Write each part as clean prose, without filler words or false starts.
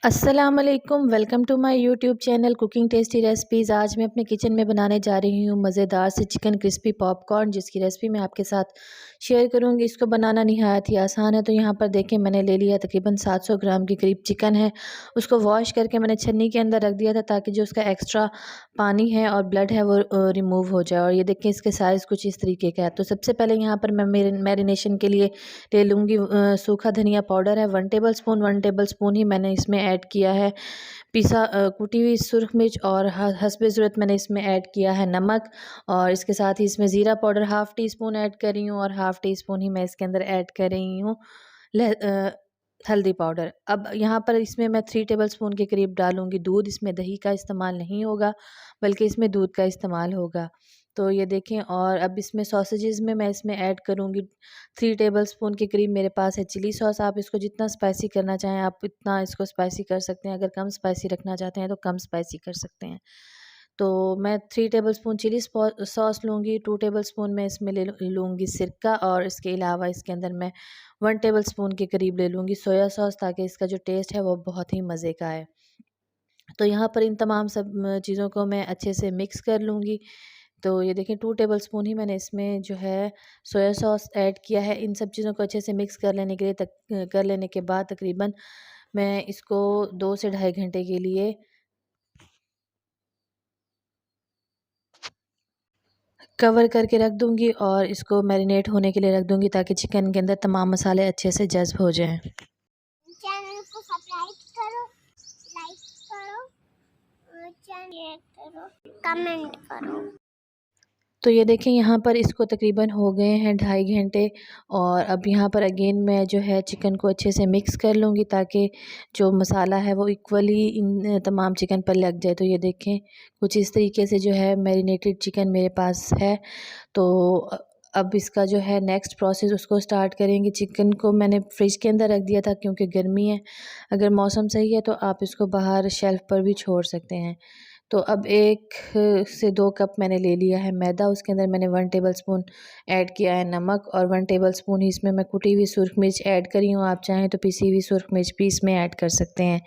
अस्सलामुअलैकुम, welcome to my YouTube channel cooking tasty recipes. आज मैं अपने किचन में बनाने जा रही हूँ मज़ेदार से चिकन क्रिस्पी पॉपकॉर्न, जिसकी रेसिपी मैं आपके साथ शेयर करूँगी। इसको बनाना निहायत ही आसान है। तो यहाँ पर देखें, मैंने ले लिया तकरीबन 700 ग्राम के करीब चिकन है। उसको वॉश करके मैंने छन्नी के अंदर रख दिया था ताकि जो उसका एक्स्ट्रा पानी है और ब्लड है वो रिमूव हो जाए। और ये देखें, इसके साइज़ कुछ इस तरीके का है। तो सबसे पहले यहाँ पर मैं मैरिनेशन के लिए ले लूँगी सूखा धनिया पाउडर है 1 टेबल स्पून। 1 टेबल स्पून ही मैंने इसमें ऐड किया है पिसा कुटी हुई सुरख मिर्च, और हस्बे ज़रूरत मैंने इसमें ऐड किया है नमक। और इसके साथ ही इसमें ज़ीरा powder half tea spoon add कर रही हूँ, और हाफ़ टी स्पून ही मैं इसके अंदर ऐड कर रही हूँ हल्दी पाउडर। अब यहाँ पर इसमें मैं 3 टेबल स्पून के करीब डालूँगी दूध। इसमें दही का इस्तेमाल नहीं होगा, बल्कि इसमें दूध का इस्तेमाल होगा। तो ये देखें, और अब इसमें सॉसेजेस में मैं इसमें ऐड करूँगी 3 टेबल स्पून के करीब मेरे पास है चिली सॉस। आप इसको जितना स्पाइसी करना चाहें आप इतना इसको स्पाइसी कर सकते हैं। अगर कम स्पाइसी रखना चाहते हैं तो कम स्पाइसी कर सकते हैं। तो मैं 3 टेबल स्पून चिली सॉस लूँगी, 2 टेबल स्पून मैं इसमें ले लूँगी सिरका, और इसके अलावा इसके अंदर मैं 1 टेबल स्पून के करीब ले लूँगी सोया सॉस, ताकि इसका जो टेस्ट है वो बहुत ही मज़े का है। तो यहाँ पर इन तमाम सब चीज़ों को मैं अच्छे से मिक्स कर लूँगी। तो ये देखें, 2 टेबल स्पून ही मैंने इसमें जो है सोया सॉस ऐड किया है। इन सब चीज़ों को अच्छे से मिक्स कर लेने के लिए कर लेने के बाद तकरीबन मैं इसको 2 से ढाई घंटे के लिए कवर करके रख दूँगी, और इसको मैरिनेट होने के लिए रख दूँगी ताकि चिकन के अंदर तमाम मसाले अच्छे से जज़्ब हो जाएँ। चैनल को सब्सक्राइब करो, लाइक करो, चैनल करो, कमेंट करो। तो ये देखें, यहाँ पर इसको तकरीबन हो गए हैं ढाई घंटे, और अब यहाँ पर अगेन मैं जो है चिकन को अच्छे से मिक्स कर लूँगी ताकि जो मसाला है वो इक्वली इन तमाम चिकन पर लग जाए। तो ये देखें, कुछ इस तरीके से जो है मैरिनेटेड चिकन मेरे पास है। तो अब इसका जो है नेक्स्ट प्रोसेस उसको स्टार्ट करेंगे। चिकन को मैंने फ्रिज के अंदर रख दिया था क्योंकि गर्मी है। अगर मौसम सही है तो आप इसको बाहर शेल्फ़ पर भी छोड़ सकते हैं। तो अब 1 से 2 कप मैंने ले लिया है मैदा। उसके अंदर मैंने 1 टेबल स्पून ऐड किया है नमक, और 1 टेबल स्पून ही इसमें मैं कुटी हुई सुरख मिर्च ऐड करी हूँ। आप चाहें तो पिसी हुई सुरख मिर्च भी इसमें ऐड कर सकते हैं।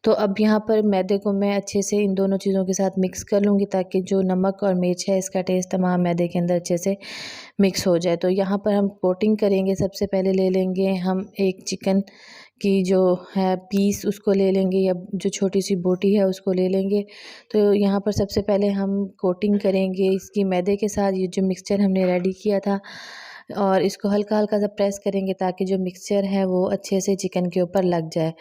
तो अब यहाँ पर मैदे को मैं अच्छे से इन दोनों चीज़ों के साथ मिक्स कर लूँगी ताकि जो नमक और मिर्च है इसका टेस्ट तमाम मैदे के अंदर अच्छे से मिक्स हो जाए। तो यहाँ पर हम कोटिंग करेंगे। सबसे पहले ले लेंगे हम एक चिकन की जो है पीस, उसको ले लेंगे, या जो छोटी सी बोटी है उसको ले लेंगे। तो यहाँ पर सबसे पहले हम कोटिंग करेंगे इसकी मैदे के साथ, ये जो मिक्सचर हमने रेडी किया था, और इसको हल्का हल्का सा प्रेस करेंगे ताकि जो मिक्सचर है वो अच्छे से चिकन के ऊपर लग जाए।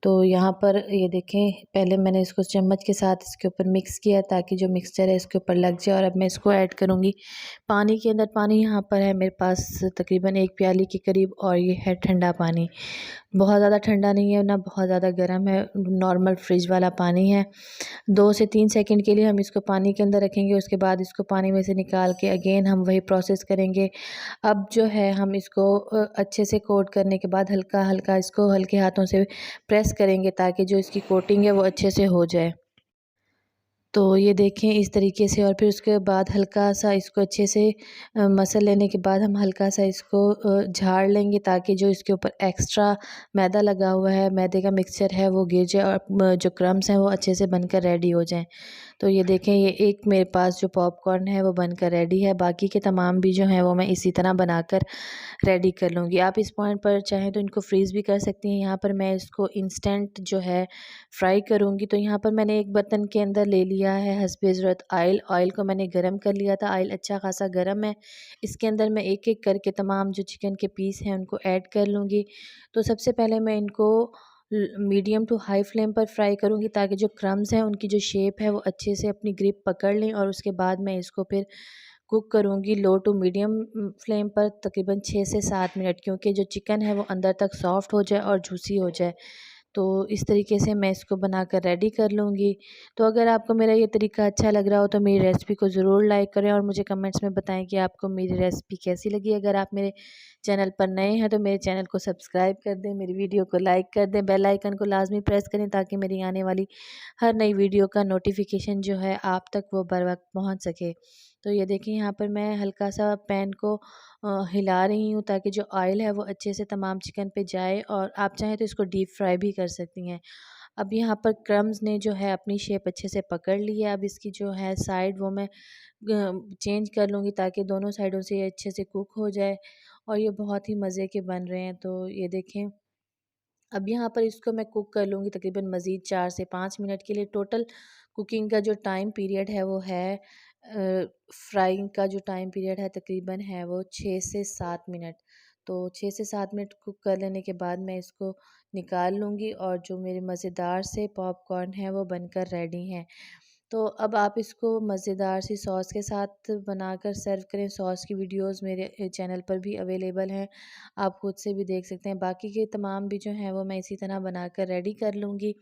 तो यहाँ पर ये देखें, पहले मैंने इसको चम्मच के साथ इसके ऊपर मिक्स किया ताकि जो मिक्सचर है इसके ऊपर लग जाए। और अब मैं इसको ऐड करूँगी पानी के अंदर। पानी यहाँ पर है मेरे पास तकरीबन 1 प्याली के करीब, और ये है ठंडा पानी। बहुत ज़्यादा ठंडा नहीं है ना बहुत ज़्यादा गर्म है, नॉर्मल फ्रिज वाला पानी है। 2 से 3 सेकंड के लिए हम इसको पानी के अंदर रखेंगे। उसके बाद इसको पानी में से निकाल के अगेन हम वही प्रोसेस करेंगे। अब जो है हम इसको अच्छे से कोट करने के बाद हल्का हल्का इसको हल्के हाथों से प्रेस करेंगे ताकि जो इसकी कोटिंग है वो अच्छे से हो जाए। तो ये देखें इस तरीके से, और फिर उसके बाद हल्का सा इसको अच्छे से मसल लेने के बाद हम हल्का सा इसको झाड़ लेंगे ताकि जो इसके ऊपर एक्स्ट्रा मैदा लगा हुआ है, मैदे का मिक्सचर है, वो गिर जाए, और जो क्रम्स हैं वो अच्छे से बनकर रेडी हो जाएं। तो ये देखें, ये एक मेरे पास जो पॉपकॉर्न है वो बनकर रेडी है। बाकी के तमाम भी जो हैं वो मैं इसी तरह बनाकर रेडी कर लूँगी। आप इस पॉइंट पर चाहें तो इनको फ्रीज़ भी कर सकती हैं। यहाँ पर मैं इसको इंस्टेंट जो है फ्राई करूँगी। तो यहाँ पर मैंने एक बर्तन के अंदर ले लिया है हस्बे ज़रूरत ऑयल। ऑयल को मैंने गरम कर लिया था। ऑयल अच्छा खासा गरम है। इसके अंदर मैं एक एक करके तमाम जो चिकन के पीस हैं उनको ऐड कर लूँगी। तो सबसे पहले मैं इनको मीडियम टू हाई फ्लेम पर फ्राई करूँगी ताकि जो क्रम्स हैं उनकी जो शेप है वो अच्छे से अपनी ग्रिप पकड़ लें, और उसके बाद मैं इसको फिर कुक करूँगी लो टू मीडियम फ्लेम पर तकरीबन 6 से 7 मिनट, क्योंकि जो चिकन है वो अंदर तक सॉफ्ट हो जाए और जूसी हो जाए। तो इस तरीके से मैं इसको बनाकर रेडी कर लूँगी। तो अगर आपको मेरा ये तरीका अच्छा लग रहा हो तो मेरी रेसिपी को ज़रूर लाइक करें, और मुझे कमेंट्स में बताएं कि आपको मेरी रेसिपी कैसी लगी। अगर आप मेरे चैनल पर नए हैं तो मेरे चैनल को सब्सक्राइब कर दें, मेरी वीडियो को लाइक कर दें, बेल आइकन को लाजमी प्रेस करें ताकि मेरी आने वाली हर नई वीडियो का नोटिफिकेशन जो है आप तक वो बर वक्त पहुँच सके। तो ये देखिए, यहाँ पर मैं हल्का सा पैन को हिला रही हूँ ताकि जो ऑयल है वो अच्छे से तमाम चिकन पे जाए, और आप चाहें तो इसको डीप फ्राई भी कर सकती हैं। अब यहाँ पर क्रम्स ने जो है अपनी शेप अच्छे से पकड़ ली है। अब इसकी जो है साइड वो मैं चेंज कर लूँगी ताकि दोनों साइडों से ये अच्छे से कुक हो जाए और ये बहुत ही मज़े के बन रहे हैं। तो ये देखें, अब यहाँ पर इसको मैं कुक कर लूँगी तकरीबन मज़ीद 4 से 5 मिनट के लिए। टोटल कुकिंग का जो टाइम पीरियड है वो है फ्राइंग का जो टाइम पीरियड है तकरीबन है वो 6 से 7 मिनट। तो 6 से 7 मिनट कुक कर लेने के बाद मैं इसको निकाल लूँगी और जो मेरे मज़ेदार से पॉपकॉर्न हैं वो बनकर रेडी हैं। तो अब आप इसको मज़ेदार सी सॉस के साथ बनाकर सर्व करें। सॉस की वीडियोस मेरे चैनल पर भी अवेलेबल हैं, आप खुद से भी देख सकते हैं। बाकी के तमाम भी जो हैं वो मैं इसी तरह बनाकर रेडी कर लूँगी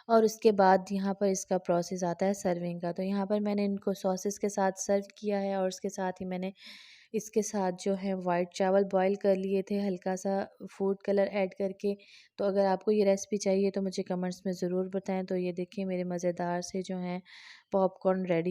और उसके बाद यहाँ पर इसका प्रोसेस आता है सर्विंग का। तो यहाँ पर मैंने इनको सॉसेस के साथ सर्व किया है और उसके साथ ही मैंने इसके साथ जो है वाइट चावल बॉईल कर लिए थे हल्का सा फूड कलर ऐड करके। तो अगर आपको ये रेसिपी चाहिए तो मुझे कमेंट्स में ज़रूर बताएं। तो ये देखिए मेरे मज़ेदार से जो हैं पॉपकॉर्न रेडी।